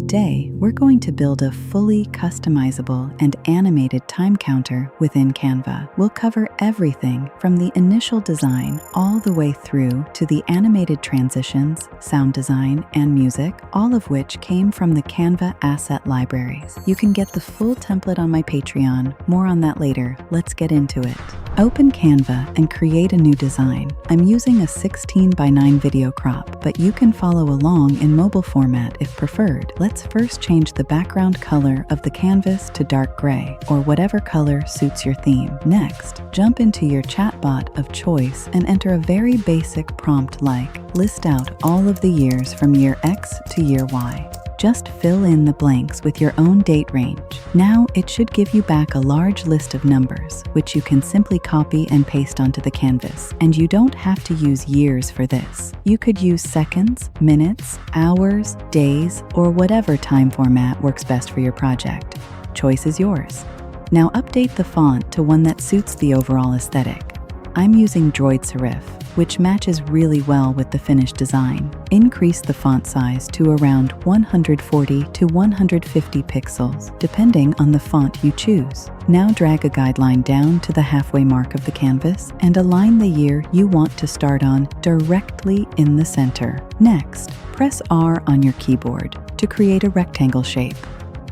Today, we're going to build a fully customizable and animated time counter within Canva. We'll cover everything from the initial design all the way through to the animated transitions, sound design, and music, all of which came from the Canva asset libraries. You can get the full template on my Patreon. More on that later. Let's get into it. Open Canva and create a new design. I'm using a 16:9 video crop, but you can follow along in mobile format if preferred. Let's first change the background color of the canvas to dark gray, or whatever color suits your theme. Next, jump into your chatbot of choice and enter a very basic prompt like, list out all of the years from year X to year Y. Just fill in the blanks with your own date range. Now it should give you back a large list of numbers, which you can simply copy and paste onto the canvas. And you don't have to use years for this. You could use seconds, minutes, hours, days, or whatever time format works best for your project. Choice is yours. Now update the font to one that suits the overall aesthetic. I'm using Droid Serif, which matches really well with the finished design. Increase the font size to around 140 to 150 pixels, depending on the font you choose. Now drag a guideline down to the halfway mark of the canvas and align the year you want to start on directly in the center. Next, press R on your keyboard to create a rectangle shape.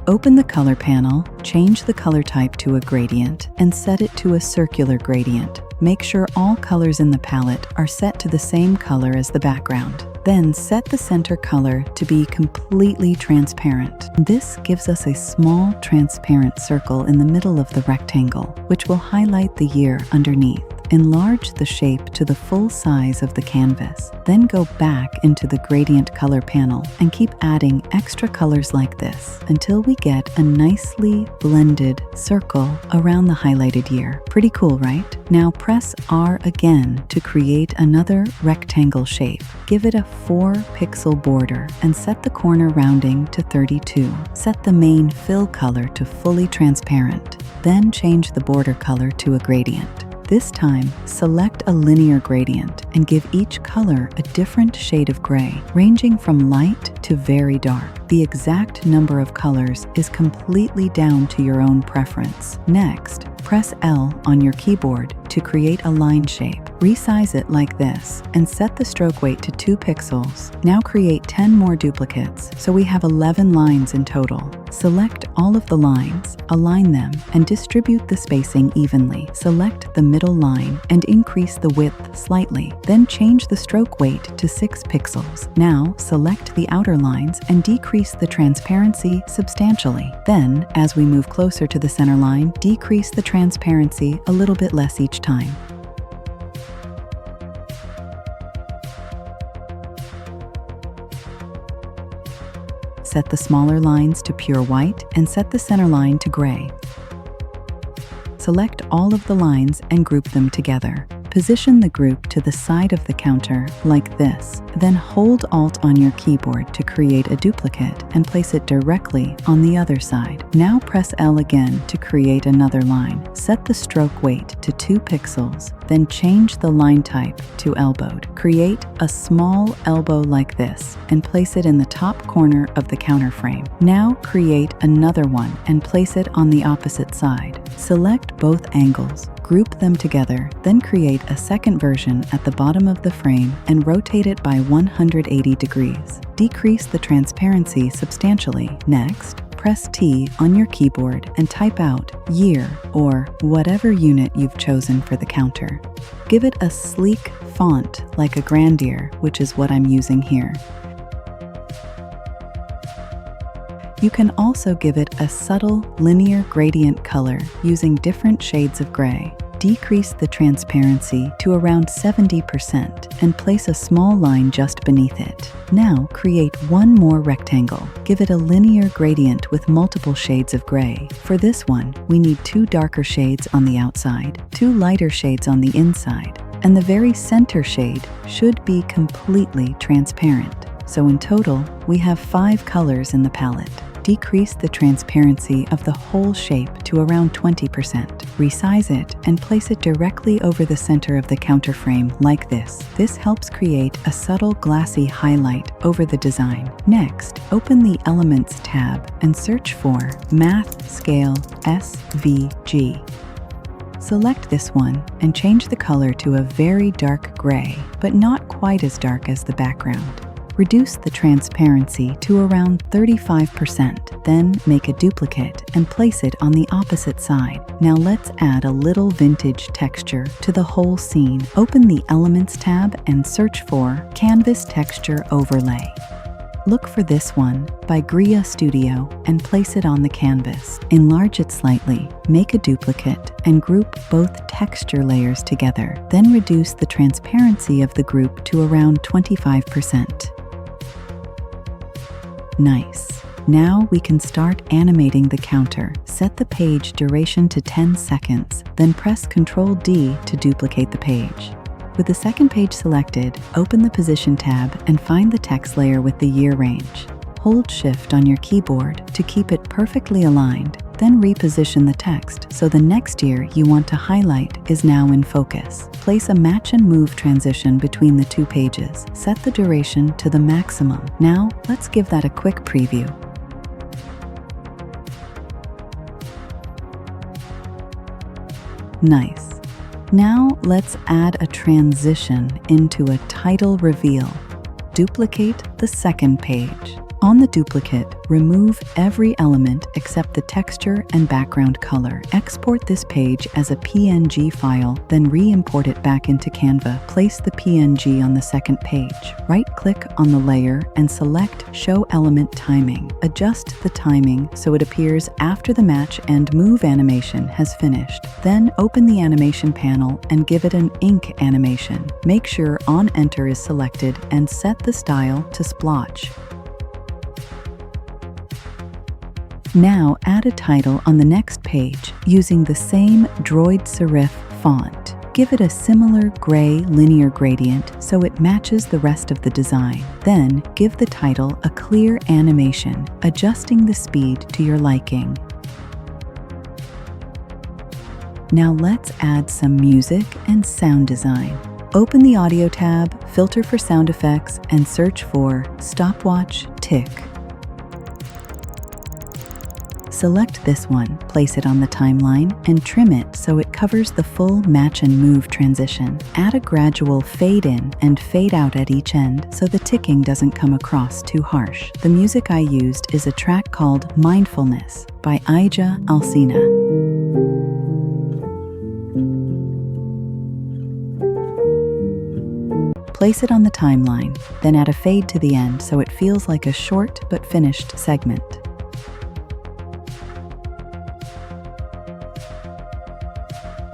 Open the color panel, change the color type to a gradient, and set it to a circular gradient. Make sure all colors in the palette are set to the same color as the background. Then set the center color to be completely transparent. This gives us a small transparent circle in the middle of the rectangle, which will highlight the year underneath. Enlarge the shape to the full size of the canvas. Then go back into the gradient color panel and keep adding extra colors like this until we get a nicely blended circle around the highlighted year. Pretty cool, right? Now press R again to create another rectangle shape. Give it a 4-pixel border and set the corner rounding to 32. Set the main fill color to fully transparent. Then change the border color to a gradient. This time, select a linear gradient and give each color a different shade of gray, ranging from light to very dark. The exact number of colors is completely down to your own preference. Next, press L on your keyboard to create a line shape. Resize it like this and set the stroke weight to 2 pixels. Now create 10 more duplicates, so we have 11 lines in total. Select all of the lines, align them, and distribute the spacing evenly. Select the middle line and increase the width slightly. Then change the stroke weight to 6 pixels. Now select the outer lines and decrease the transparency substantially. Then, as we move closer to the center line, decrease the transparency a little bit less each time. Set the smaller lines to pure white and set the center line to gray. Select all of the lines and group them together. Position the group to the side of the counter like this. Then hold Alt on your keyboard to create a duplicate and place it directly on the other side. Now press L again to create another line. Set the stroke weight to 2 pixels, then change the line type to elbowed. Create a small elbow like this and place it in the top corner of the counter frame. Now create another one and place it on the opposite side. Select both angles, group them together, then create a second version at the bottom of the frame and rotate it by 180 degrees. Decrease the transparency substantially. Next, press T on your keyboard and type out year or whatever unit you've chosen for the counter. Give it a sleek font like a grandeur, which is what I'm using here. You can also give it a subtle linear gradient color using different shades of gray. Decrease the transparency to around 70% and place a small line just beneath it. Now create one more rectangle. Give it a linear gradient with multiple shades of gray. For this one, we need 2 darker shades on the outside, 2 lighter shades on the inside, and the very center shade should be completely transparent. So in total, we have 5 colors in the palette. Decrease the transparency of the whole shape to around 20%. Resize it and place it directly over the center of the counter frame like this. This helps create a subtle glassy highlight over the design. Next, open the Elements tab and search for Math Scale SVG. Select this one and change the color to a very dark gray, but not quite as dark as the background. Reduce the transparency to around 35%, then make a duplicate and place it on the opposite side. Now let's add a little vintage texture to the whole scene. Open the Elements tab and search for Canvas Texture Overlay. Look for this one by Gria Studio and place it on the canvas. Enlarge it slightly, make a duplicate, and group both texture layers together. Then reduce the transparency of the group to around 25%. Nice. Now we can start animating the counter. Set the page duration to 10 seconds, then press Ctrl D to duplicate the page. With the second page selected, open the Position tab and find the text layer with the year range. Hold Shift on your keyboard to keep it perfectly aligned, then reposition the text so the next year you want to highlight is now in focus. Place a match and move transition between the two pages. Set the duration to the maximum. Now, let's give that a quick preview. Nice. Now let's add a transition into a title reveal. Duplicate the second page. On the duplicate, remove every element except the texture and background color. Export this page as a PNG file, then re-import it back into Canva. Place the PNG on the second page. Right-click on the layer and select Show Element Timing. Adjust the timing so it appears after the match and move animation has finished. Then open the animation panel and give it an ink animation. Make sure On Enter is selected and set the style to splotch. Now add a title on the next page using the same Droid Serif font. Give it a similar gray linear gradient so it matches the rest of the design. Then give the title a clear animation, adjusting the speed to your liking. Now let's add some music and sound design. Open the Audio tab, filter for sound effects, and search for Stopwatch Tick. Select this one, place it on the timeline, and trim it so it covers the full match and move transition. Add a gradual fade in and fade out at each end so the ticking doesn't come across too harsh. The music I used is a track called Mindfulness by Ija Alsina. Place it on the timeline, then add a fade to the end so it feels like a short but finished segment.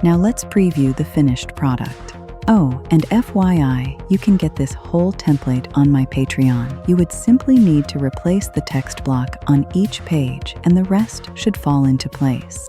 Now let's preview the finished product. Oh, and FYI, you can get this whole template on my Patreon. You would simply need to replace the text block on each page, and the rest should fall into place.